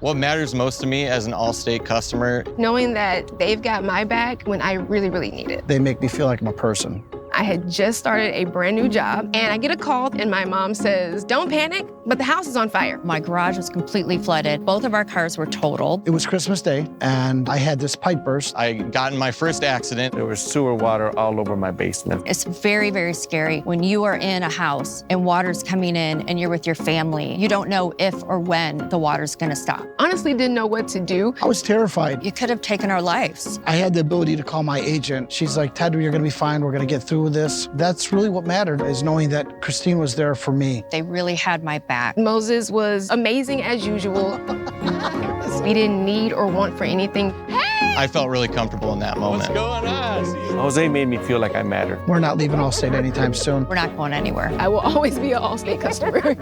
What matters most to me as an Allstate customer, knowing that they've got my back when I really, really need it. They make me feel like I'm a person. I had just started a brand new job, and I get a call, and my mom says, "Don't panic, but the house is on fire." My garage was completely flooded. Both of our cars were totaled. It was Christmas Day, and I had this pipe burst. I got in my first accident. There was sewer water all over my basement. It's very, very scary when you are in a house and water's coming in and you're with your family. You don't know if or when the water's gonna stop. Honestly, didn't know what to do. I was terrified. You could have taken our lives. I had the ability to call my agent. She's like, "Ted, you're gonna be fine. We're gonna get through this." That's really what mattered, is knowing that Christine was there for me. They really had my back. Moses was amazing as usual. We didn't need or want for anything. Hey! I felt really comfortable in that moment. What's going on? Jose made me feel like I mattered. We're not leaving Allstate anytime soon. We're not going anywhere. I will always be an Allstate customer.